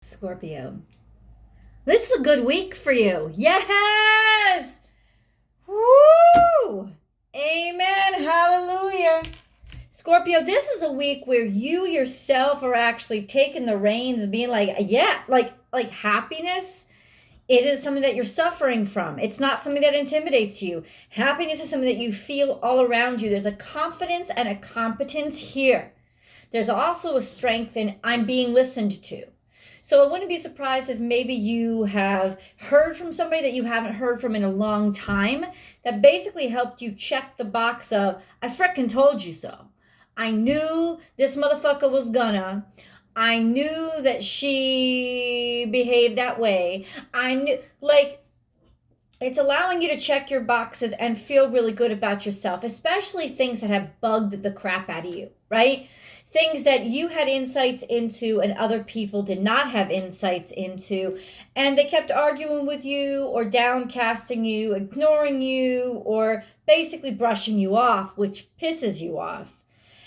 Scorpio. This is a good week for you. Yes! Woo! Amen. Hallelujah. Scorpio, this is a week where you yourself are actually taking the reins and being like, yeah, like happiness isn't something that you're suffering from. It's not something that intimidates you. Happiness is something that you feel all around you. There's a confidence and a competence here. There's also a strength in I'm being listened to. So I wouldn't be surprised if maybe you have heard from somebody that you haven't heard from in a long time that basically helped you check the box of, I frickin' told you so. I knew this motherfucker was gonna. I knew that she behaved that way. I knew, like, it's allowing you to check your boxes and feel really good about yourself, especially things that have bugged the crap out of you, right? Things that you had insights into and other people did not have insights into, and they kept arguing with you or downcasting you, ignoring you, or basically brushing you off, which pisses you off.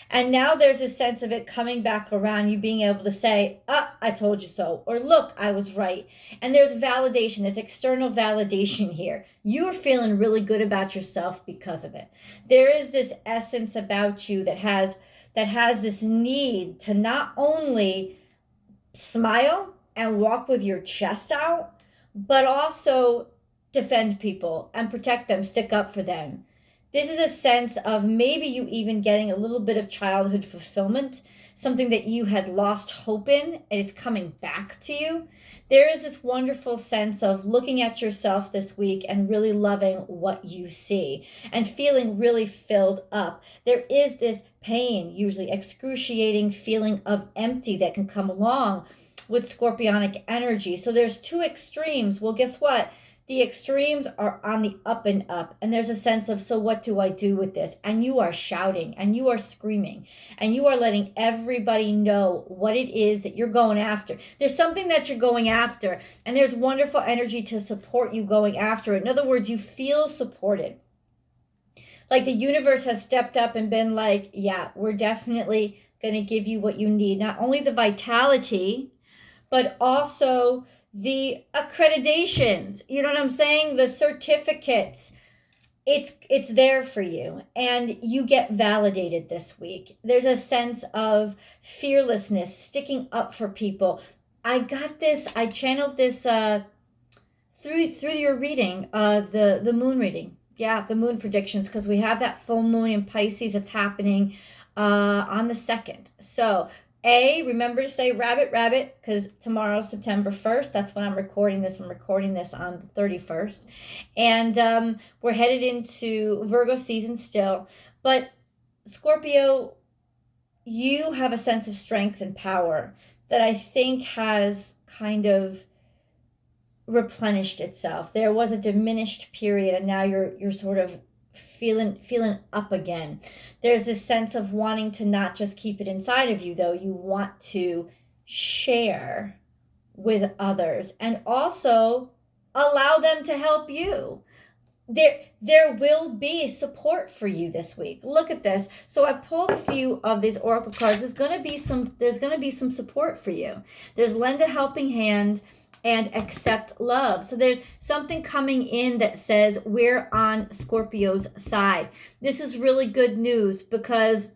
And now there's a sense of it coming back around, you being able to say, I told you so, or look, I was right. And there's validation, there's external validation here. You are feeling really good about yourself because of it. There is this essence about you that has this need to not only smile and walk with your chest out, but also defend people and protect them, stick up for them. This is a sense of maybe you even getting a little bit of childhood fulfillment, something that you had lost hope in, and it's coming back to you. There is this wonderful sense of looking at yourself this week and really loving what you see and feeling really filled up. There is this pain, usually excruciating feeling of empty that can come along with scorpionic energy. So there's two extremes. Well, guess what? The extremes are on the up and up, and there's a sense of, so what do I do with this? And you are shouting and you are screaming and you are letting everybody know what it is that you're going after. There's something that you're going after, and there's wonderful energy to support you going after it. In other words, you feel supported. Like the universe has stepped up and been like, yeah, we're definitely going to give you what you need. Not only the vitality, but also the accreditations, you know what I'm saying? The certificates. It's there for you, and you get validated this week. There's a sense of fearlessness, sticking up for people. I got this, I channeled this through your reading, the moon reading. Yeah, the moon predictions, because we have that full moon in Pisces that's happening on the 2nd. So remember to say rabbit, rabbit, because tomorrow's September 1st. That's when I'm recording this. I'm recording this on the 31st. And we're headed into Virgo season still. But Scorpio, you have a sense of strength and power that I think has kind of replenished itself. There was a diminished period, and now you're sort of feeling up again. There's this sense of wanting to not just keep it inside of you, though. You want to share with others and also allow them to help you. There will be support for you this week. Look at this. So I pulled a few of these oracle cards. There's going to be some support for you. There's lend a helping hand and accept love. So there's something coming in that says we're on Scorpio's side. This is really good news because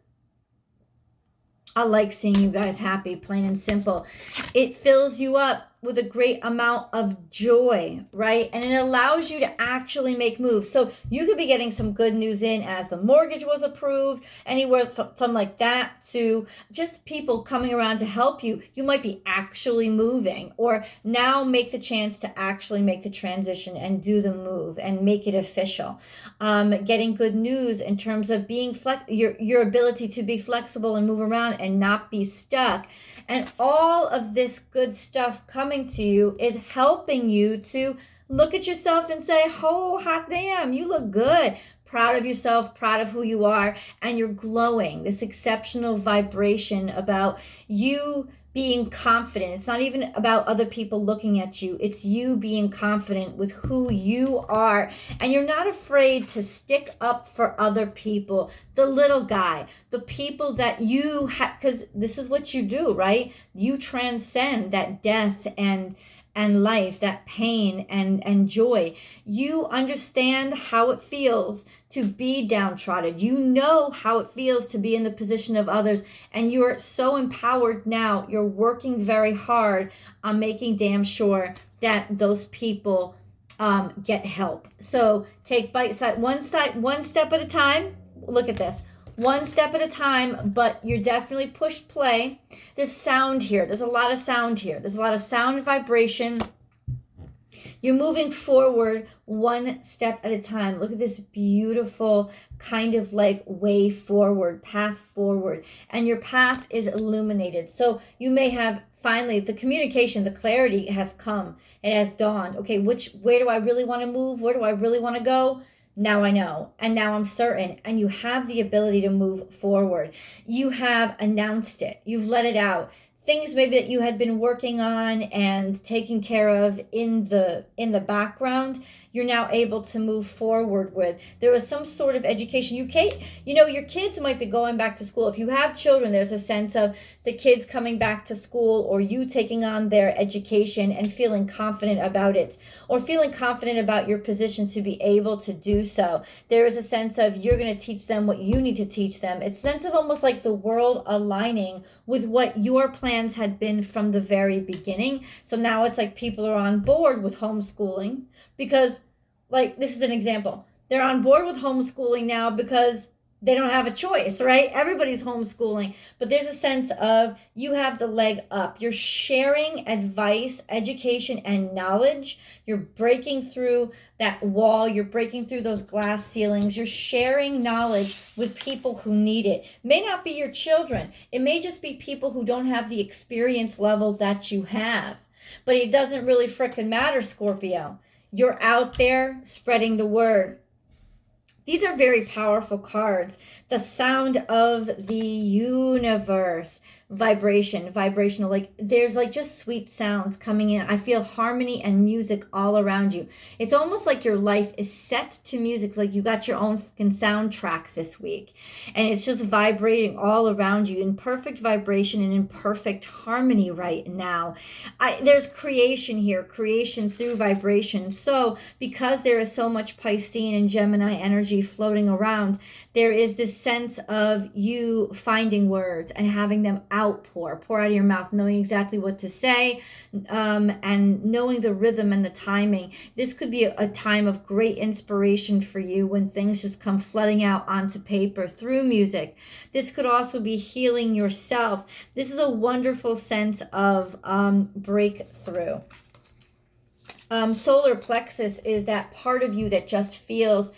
I like seeing you guys happy, plain and simple. It fills you up with a great amount of joy, right? And it allows you to actually make moves. So you could be getting some good news in as the mortgage was approved, anywhere from like that to just people coming around to help you. You might be actually moving, or now make the chance to actually make the transition and do the move and make it official. Getting good news in terms of being your ability to be flexible and move around and not be stuck. And all of this good stuff coming to you is helping you to look at yourself and say, oh, hot damn, you look good. Proud of yourself, proud of who you are, and you're glowing. This exceptional vibration about you being confident. It's not even about other people looking at you. It's you being confident with who you are. And you're not afraid to stick up for other people, the little guy, the people that you have, because this is what you do, right? You transcend that death and life, that pain and joy. You understand how it feels to be downtrodden. You know how it feels to be in the position of others, and you're so empowered now. You're working very hard on making damn sure that those people get help. So take one step at a time. Look at this. One step at a time, but you're definitely pushed play. There's sound here. There's a lot of sound here. There's a lot of sound vibration. You're moving forward one step at a time. Look at this beautiful kind of like way forward, path forward. And your path is illuminated. So you may have finally the communication, the clarity has come. It has dawned. Okay, where do I really want to move? Where do I really want to go? Now I know, and now I'm certain, and you have the ability to move forward. You have announced it. You've let it out. Things maybe that you had been working on and taking care of in the background, you're now able to move forward with. There was some sort of education. Your kids might be going back to school. If you have children, there's a sense of the kids coming back to school, or you taking on their education and feeling confident about it, or feeling confident about your position to be able to do so. There is a sense of you're going to teach them what you need to teach them. It's a sense of almost like the world aligning with what your plans had been from the very beginning. So now it's like people are on board with homeschooling because, like, this is an example. They're on board with homeschooling now because they don't have a choice, right? Everybody's homeschooling, but there's a sense of you have the leg up. You're sharing advice, education, and knowledge. You're breaking through that wall. You're breaking through those glass ceilings. You're sharing knowledge with people who need it. May not be your children. It may just be people who don't have the experience level that you have, but it doesn't really frickin' matter, Scorpio. You're out there spreading the word. These are very powerful cards. The sound of the universe, vibrational, like there's like just sweet sounds coming in. I feel harmony and music all around you. It's almost like your life is set to music. It's like you got your own fucking soundtrack this week. And it's just vibrating all around you in perfect vibration and in perfect harmony right now. There's creation here, creation through vibration. So because there is so much Piscean and Gemini energy floating around, there is this sense of you finding words and having them pour out of your mouth, knowing exactly what to say, and knowing the rhythm and the timing. This could be a time of great inspiration for you when things just come flooding out onto paper through music. This could also be healing yourself. This is a wonderful sense of breakthrough. Solar plexus is that part of you that just feels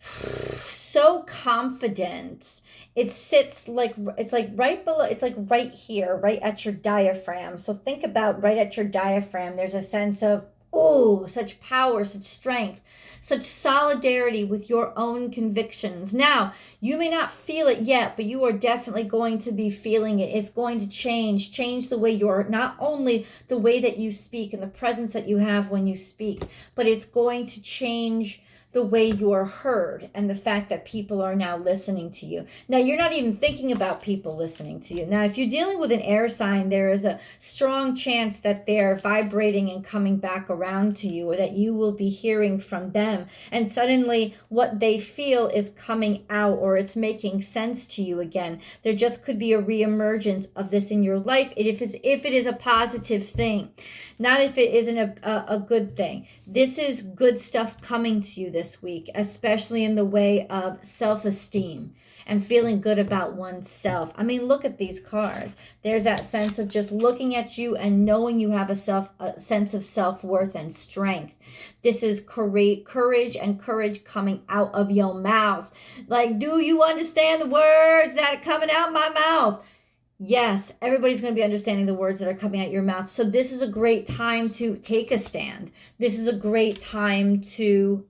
so confident. It sits like, it's like right below, it's like right here, right at your diaphragm. So think about right at your diaphragm, there's a sense of, oh, such power, such strength, such solidarity with your own convictions. Now, you may not feel it yet, but you are definitely going to be feeling it. It's going to change the way you're, not only the way that you speak and the presence that you have when you speak, but it's going to change the way you're heard and the fact that people are now listening to you. Now, you're not even thinking about people listening to you. Now, if you're dealing with an air sign, there is a strong chance that they're vibrating and coming back around to you, or that you will be hearing from them. And suddenly what they feel is coming out, or it's making sense to you again. There just could be a reemergence of this in your life if it is a positive thing, not if it isn't a good thing. This is good stuff coming to you this week, especially in the way of self-esteem and feeling good about oneself. I mean, look at these cards. There's that sense of just looking at you and knowing you have a sense of self-worth and strength. This is courage and courage coming out of your mouth. Like, do you understand the words that are coming out my mouth? Yes, everybody's going to be understanding the words that are coming out your mouth. So this is a great time to take a stand. This is a great time to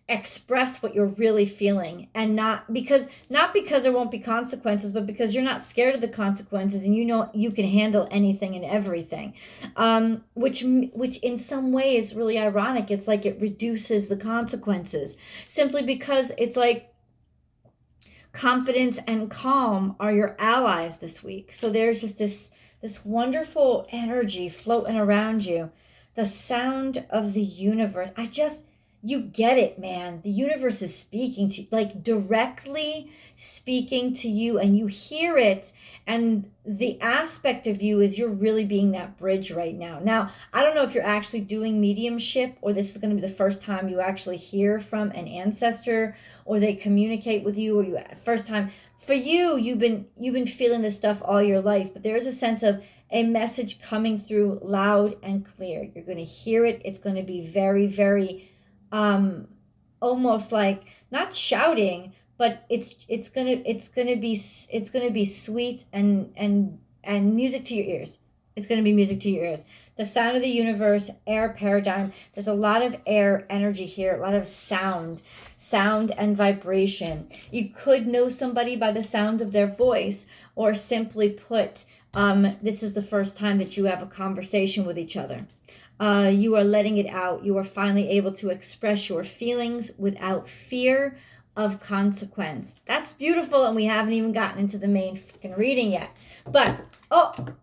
express what you're really feeling, and not because there won't be consequences, but because you're not scared of the consequences, and you know you can handle anything and everything, which in some way is really ironic. It's like it reduces the consequences simply because it's like confidence and calm are your allies this week. So there's just this wonderful energy floating around you. The sound of the universe. You get it, man. The universe is speaking to you, like directly speaking to you, and you hear it. And the aspect of you is you're really being that bridge right now. Now, I don't know if you're actually doing mediumship, or this is going to be the first time you actually hear from an ancestor, or they communicate with you, or you first time. For you, you've been feeling this stuff all your life, but there's a sense of a message coming through loud and clear. You're going to hear it. It's going to be very, very almost like not shouting, but it's gonna be sweet and music to your ears. It's gonna be music to your ears. The sound of the universe, air paradigm. There's a lot of air energy here, a lot of sound and vibration. You could know somebody by the sound of their voice, or simply put, this is the first time that you have a conversation with each other. You are letting it out. You are finally able to express your feelings without fear of consequence. That's beautiful, and we haven't even gotten into the main freaking reading yet. But,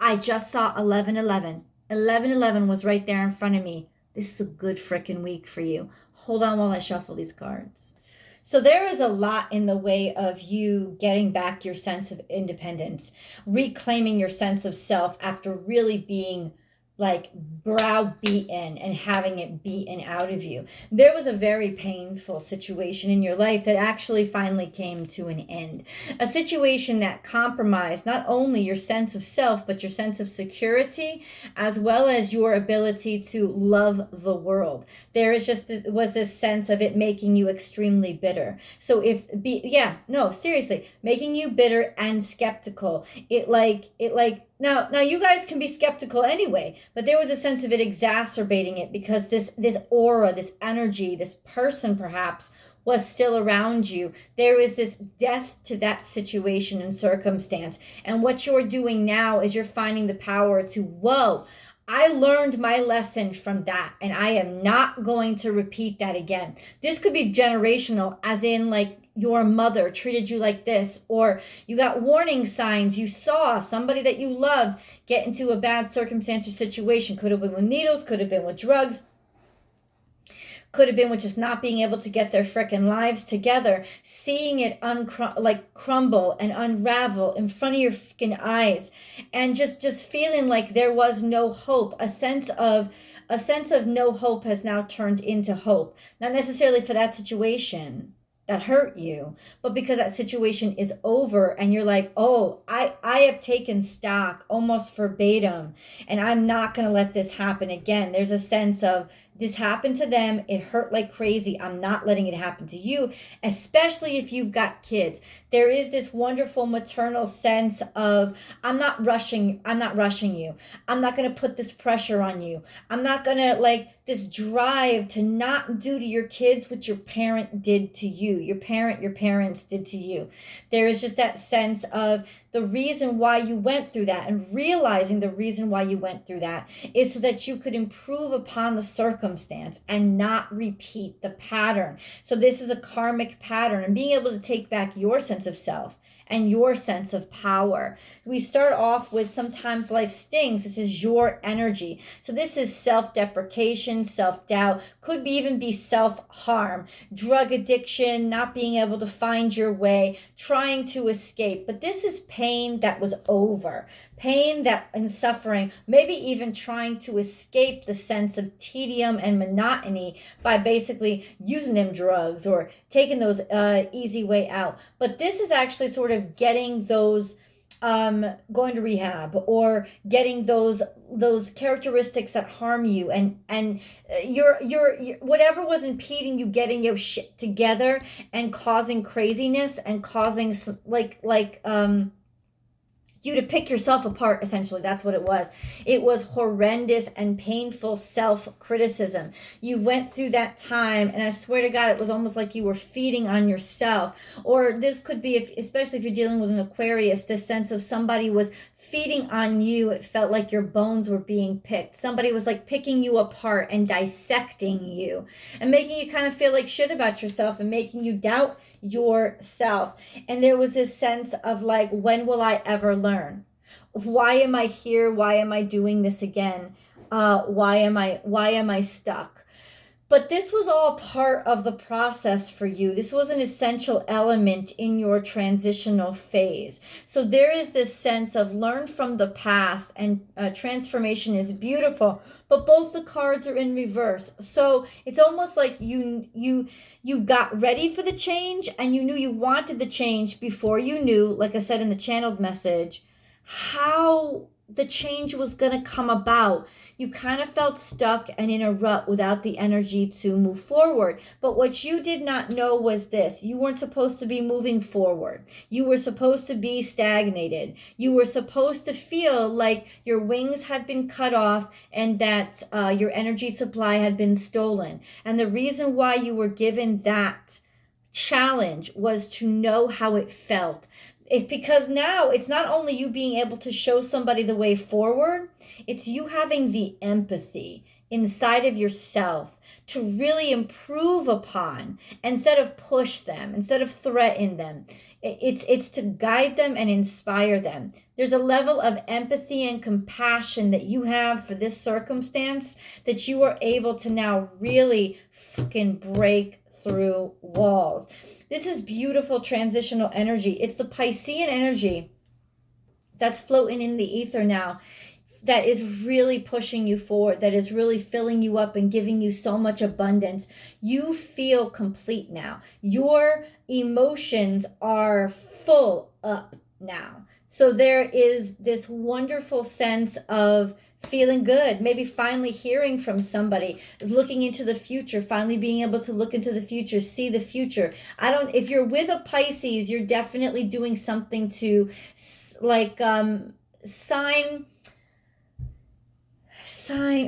I just saw 1111. 1111 was right there in front of me. This is a good freaking week for you. Hold on while I shuffle these cards. So there is a lot in the way of you getting back your sense of independence, reclaiming your sense of self after really being like browbeaten and having it beaten out of you. There was a very painful situation in your life that actually finally came to an end. A situation that compromised not only your sense of self, but your sense of security, as well as your ability to love the world. There is was this sense of it making you extremely bitter. So seriously, making you bitter and skeptical. Now you guys can be skeptical anyway, but there was a sense of it exacerbating it because this aura, this energy, this person perhaps was still around you. There is this death to that situation and circumstance. And what you're doing now is you're finding the power to, whoa, I learned my lesson from that, and I am not going to repeat that again. This could be generational, as in like your mother treated you like this, or you got warning signs. You saw somebody that you loved get into a bad circumstance or situation. Could have been with needles, could have been with drugs, could have been with just not being able to get their frickin' lives together, seeing it crumble and unravel in front of your frickin' eyes, and just feeling like there was no hope. A sense of no hope has now turned into hope. Not necessarily for that situation that hurt you, but because that situation is over, and you're like, oh, I have taken stock almost verbatim, and I'm not going to let this happen again. There's a sense of, this happened to them. It hurt like crazy. I'm not letting it happen to you, especially if you've got kids. There is this wonderful maternal sense of, I'm not rushing you. I'm not going to put this pressure on you. I'm not going to this drive to not do to your kids what your parent did to you. Your parents did to you. There is just that sense of the reason why you went through that, and realizing the reason why you went through that is so that you could improve upon the circumstance and not repeat the pattern. So this is a karmic pattern, and being able to take back your sense of self and your sense of power. We start off with sometimes life stings. This is your energy. So this is self-deprecation, self-doubt, could even be self-harm, drug addiction, not being able to find your way, trying to escape. But this is pain that was over. Pain and suffering, maybe even trying to escape the sense of tedium and monotony by basically using them drugs or taking those easy way out. But this is actually sort of getting those going to rehab, or getting those characteristics that harm you, and your whatever was impeding you getting your shit together and causing craziness and causing you to pick yourself apart. Essentially, that's what it was. It was horrendous and painful self-criticism. You went through that time, and I swear to God, it was almost like you were feeding on yourself. Or this could be, especially if you're dealing with an Aquarius, this sense of somebody was feeding on you. It felt like your bones were being picked. Somebody was like picking you apart and dissecting you and making you kind of feel like shit about yourself and making you doubt yourself. And there was this sense of like, when will I ever learn? Why am I here? Why am I doing this again? Why am I stuck? But this was all part of the process for you. This was an essential element in your transitional phase. So there is this sense of learn from the past, and transformation is beautiful, but both the cards are in reverse. So it's almost like you got ready for the change, and you knew you wanted the change before you knew, like I said in the channeled message, how the change was going to come about. You kind of felt stuck and in a rut without the energy to move forward. But what you did not know was this: you weren't supposed to be moving forward. You were supposed to be stagnated. You were supposed to feel like your wings had been cut off and that your energy supply had been stolen. And the reason why you were given that challenge was to know how it felt. It's because now it's not only you being able to show somebody the way forward, it's you having the empathy inside of yourself to really improve upon, instead of push them, instead of threaten them. It's to guide them and inspire them. There's a level of empathy and compassion that you have for this circumstance that you are able to now really fucking break through walls. This is beautiful transitional energy. It's the Piscean energy that's floating in the ether now, that is really pushing you forward, that is really filling you up and giving you so much abundance. You feel complete now. Your emotions are full up now. So there is this wonderful sense of feeling good, maybe finally hearing from somebody, looking into the future, finally being able to look into the future, see the future. If you're with a Pisces, you're definitely doing something to sign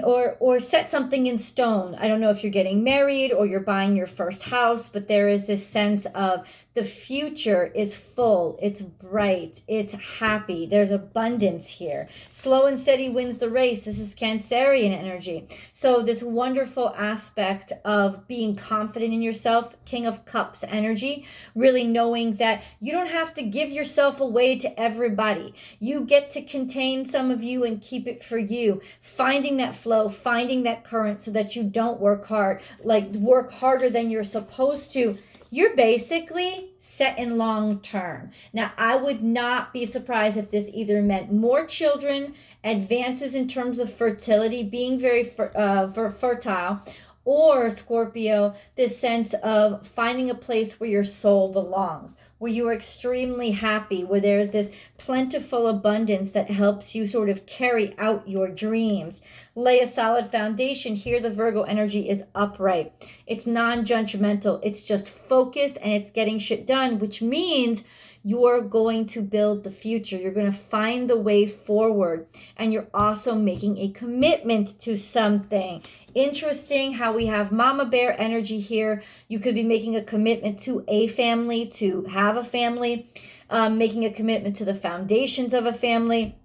or set something in stone. I don't know if you're getting married or you're buying your first house, but there is this sense of the future is full, it's bright, it's happy, there's abundance here. Slow and steady wins the race. This is Cancerian energy. So this wonderful aspect of being confident in yourself, King of Cups energy, really knowing that you don't have to give yourself away to everybody. You get to contain some of you and keep it for you. Finding that flow, finding that current so that you don't work harder than you're supposed to. You're basically set in long term. Now, I would not be surprised if this either meant more children, advances in terms of fertility, being very fertile, or Scorpio, this sense of finding a place where your soul belongs, where you are extremely happy, where there's this plentiful abundance that helps you sort of carry out your dreams. Lay a solid foundation. Here the Virgo energy is upright. It's non-judgmental. It's just focused and it's getting shit done, which means you're going to build the future. You're going to find the way forward. And you're also making a commitment to something. Interesting how we have Mama Bear energy here. You could be making a commitment to a family, to have a family, making a commitment to the foundations of a family,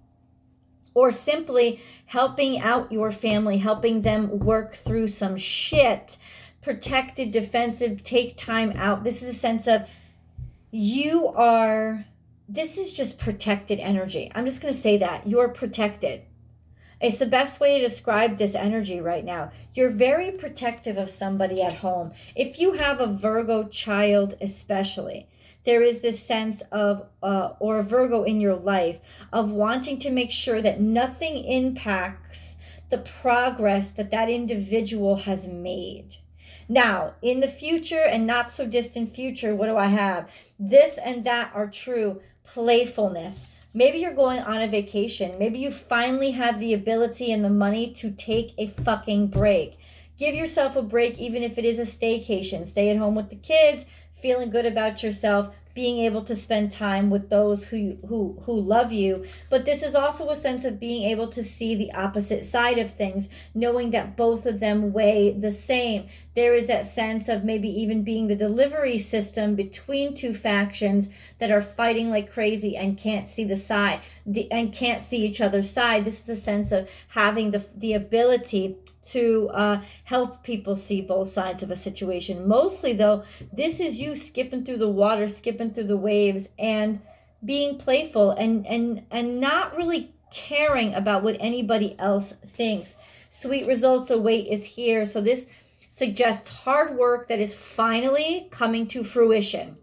or simply helping out your family, helping them work through some shit. Protected, defensive, take time out. This is a sense of this is just protected energy. I'm just going to say that. You're protected. It's the best way to describe this energy right now. You're very protective of somebody at home. If you have a Virgo child especially, there is this sense of, or a Virgo in your life, of wanting to make sure that nothing impacts the progress that individual has made. Now, in the future and not so distant future, what do I have? This and that are true. Playfulness. Maybe you're going on a vacation. Maybe you finally have the ability and the money to take a fucking break. Give yourself a break, even if it is a staycation. Stay at home with the kids, feeling good about yourself. being able to spend time with those who love you. But this is also a sense of being able to see the opposite side of things, knowing that both of them weigh the same. There is that sense of maybe even being the delivery system between two factions that are fighting like crazy and can't see the side, and can't see each other's side. This is a sense of having the ability to help people see both sides of a situation. Mostly though, this is you skipping through the water, skipping through the waves, and being playful and not really caring about what anybody else thinks. Sweet results await is here. So this suggests hard work that is finally coming to fruition.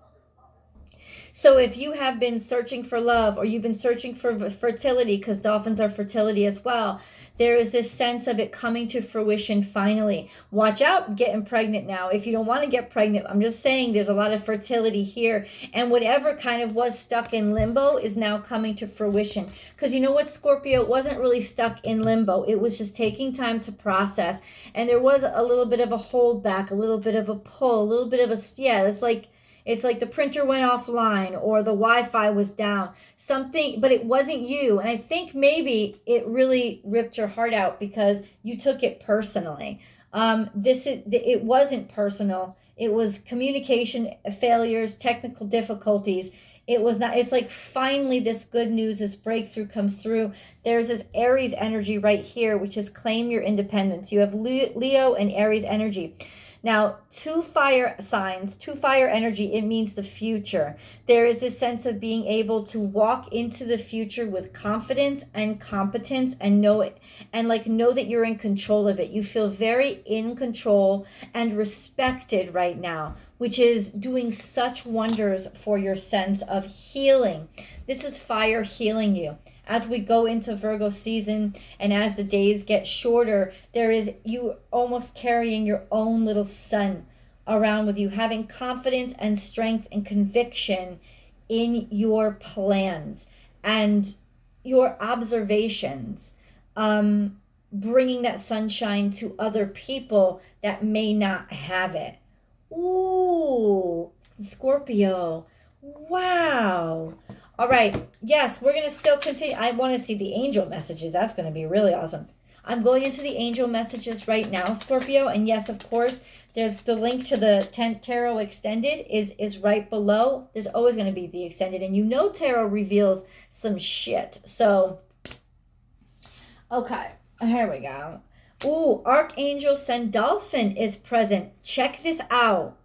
So if you have been searching for love, or you've been searching for fertility, because dolphins are fertility as well, there is this sense of it coming to fruition finally. Watch out getting pregnant now. If you don't want to get pregnant, I'm just saying there's a lot of fertility here. And whatever kind of was stuck in limbo is now coming to fruition. Because you know what, Scorpio, it wasn't really stuck in limbo. It was just taking time to process. And there was a little bit of a holdback, a little bit of a pull, a little bit of a, it's like the printer went offline or the Wi-Fi was down, something, but it wasn't you. And I think maybe it really ripped your heart out because you took it personally. It wasn't personal. It was communication failures, technical difficulties. It was not, it's like finally this good news, this breakthrough comes through. There's this Aries energy right here, which is claim your independence. You have Leo and Aries energy. Now, two fire signs, two fire energy, it means the future. There is this sense of being able to walk into the future with confidence and competence and know it, and know that you're in control of it. You feel very in control and respected right now, which is doing such wonders for your sense of healing. This is fire healing you. As we go into Virgo season and as the days get shorter, there is you almost carrying your own little sun around with you, having confidence and strength and conviction in your plans and your observations, bringing that sunshine to other people that may not have it. Ooh, Scorpio. Wow. All right. Yes, we're going to still continue. I want to see the angel messages. That's going to be really awesome. I'm going into the angel messages right now, Scorpio. And yes, of course, there's the link to the 10th Tarot Extended is right below. There's always going to be the Extended. And you know Tarot reveals some shit. So, okay. Here we go. Ooh, Archangel Sandalphon is present. Check this out.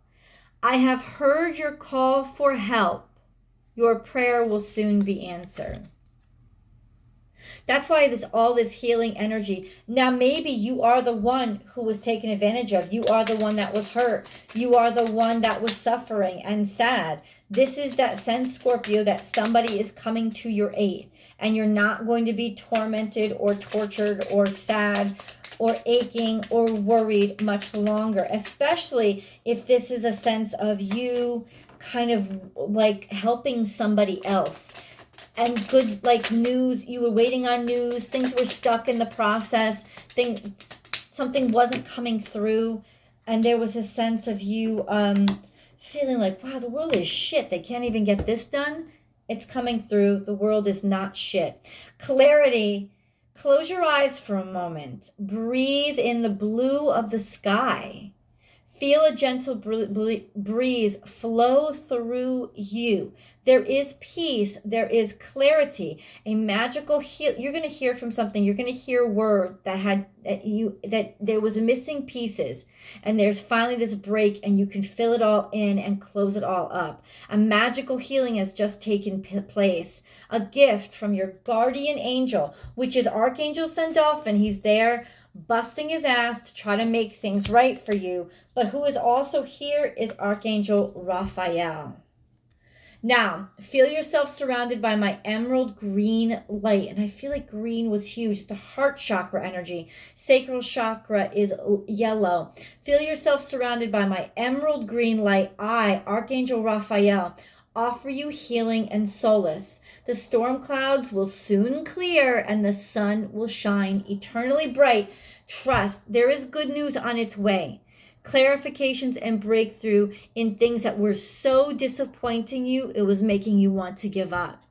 I have heard your call for help. Your prayer will soon be answered. That's why all this healing energy. Now, maybe you are the one who was taken advantage of. You are the one that was hurt. You are the one that was suffering and sad. This is that sense, Scorpio, that somebody is coming to your aid. And you're not going to be tormented or tortured or sad or aching or worried much longer. Especially if this is a sense of you kind of helping somebody else, and good news. You were waiting on news, things were stuck in the process, something wasn't coming through, and there was a sense of you feeling like, wow, the world is shit, they can't even get this done. It's coming through. The world is not shit. Clarity. Close your eyes for a moment. Breathe in the blue of the sky. Feel a gentle breeze flow through you. There is peace. There is clarity. A magical heal. You're going to hear from something. You're going to hear a word that there was missing pieces, and there's finally this break, and you can fill it all in and close it all up. A magical healing has just taken place. A gift from your guardian angel, which is Archangel Sandalphon. He's there busting his ass to try to make things right for you. But who is also here is Archangel Raphael. Now, feel yourself surrounded by my emerald green light. And I feel like green was huge. It's the heart chakra energy. Sacral chakra is yellow. Feel yourself surrounded by my emerald green light. I, Archangel Raphael, offer you healing and solace. The storm clouds will soon clear and the sun will shine eternally bright. Trust, there is good news on its way. clarifications and breakthrough in things that were so disappointing you, it was making you want to give up.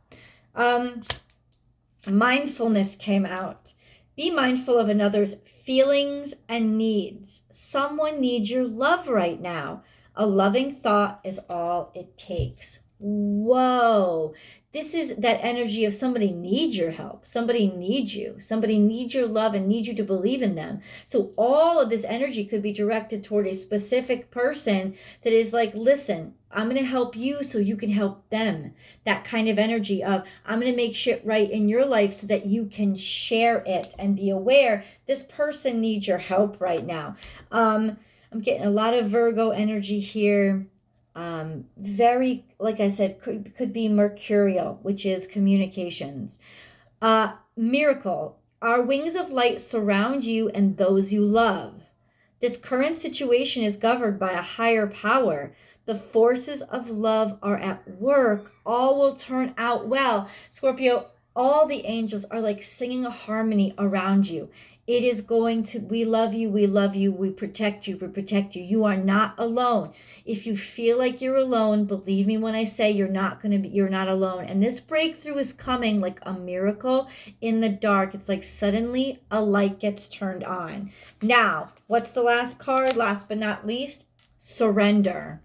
Mindfulness came out. Be mindful of another's feelings and needs. Someone needs your love right now. A loving thought is all it takes. Whoa. This is that energy of somebody needs your help. Somebody needs you. Somebody needs your love and needs you to believe in them. So all of this energy could be directed toward a specific person that is like, listen, I'm going to help you so you can help them. That kind of energy of, I'm going to make shit right in your life so that you can share it and be aware this person needs your help right now. I'm getting a lot of Virgo energy here. Very, like I said, could be mercurial, which is communications. Miracle. Our wings of light surround you and those you love. This current situation is governed by a higher power. The forces of love are at work. All will turn out well. Scorpio, all the angels are like singing a harmony around you. It is going to, we love you, we love you, we protect you, we protect you. You are not alone. If you feel like you're alone, believe me when I say you're not alone. And this breakthrough is coming like a miracle in the dark. It's like suddenly a light gets turned on. Now, what's the last card? Last but not least, surrender.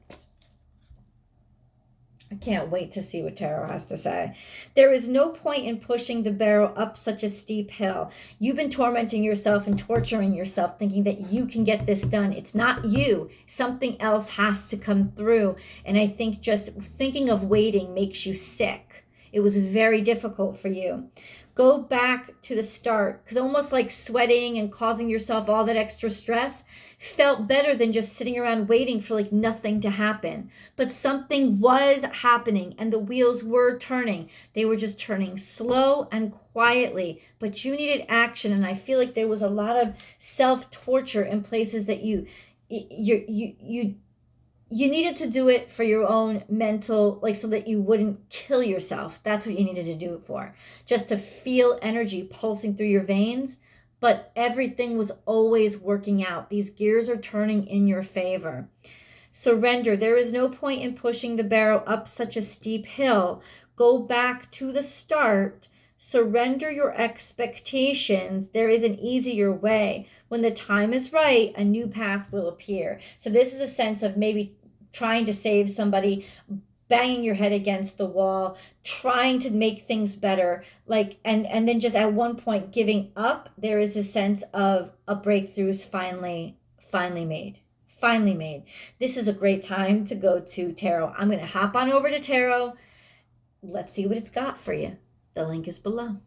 I can't wait to see what tarot has to say. There is no point in pushing the barrel up such a steep hill. You've been tormenting yourself and torturing yourself thinking that you can get this done. It's not you. Something else has to come through. And I think just thinking of waiting makes you sick. It was very difficult for you. Go back to the start, because almost like sweating and causing yourself all that extra stress felt better than just sitting around waiting for like nothing to happen. But something was happening and the wheels were turning. They were just turning slow and quietly, but you needed action. And I feel like there was a lot of self-torture in places that you needed to do it for your own mental, like so that you wouldn't kill yourself. That's what you needed to do it for. Just to feel energy pulsing through your veins. But everything was always working out. These gears are turning in your favor. Surrender. There is no point in pushing the barrel up such a steep hill. Go back to the start. Surrender your expectations. There is an easier way. When the time is right, a new path will appear. So this is a sense of maybe trying to save somebody, banging your head against the wall, trying to make things better, like and then just at one point giving up. There is a sense of a breakthrough is finally made. Finally made. This is a great time to go to tarot. I'm going to hop on over to tarot. Let's see what it's got for you. The link is below.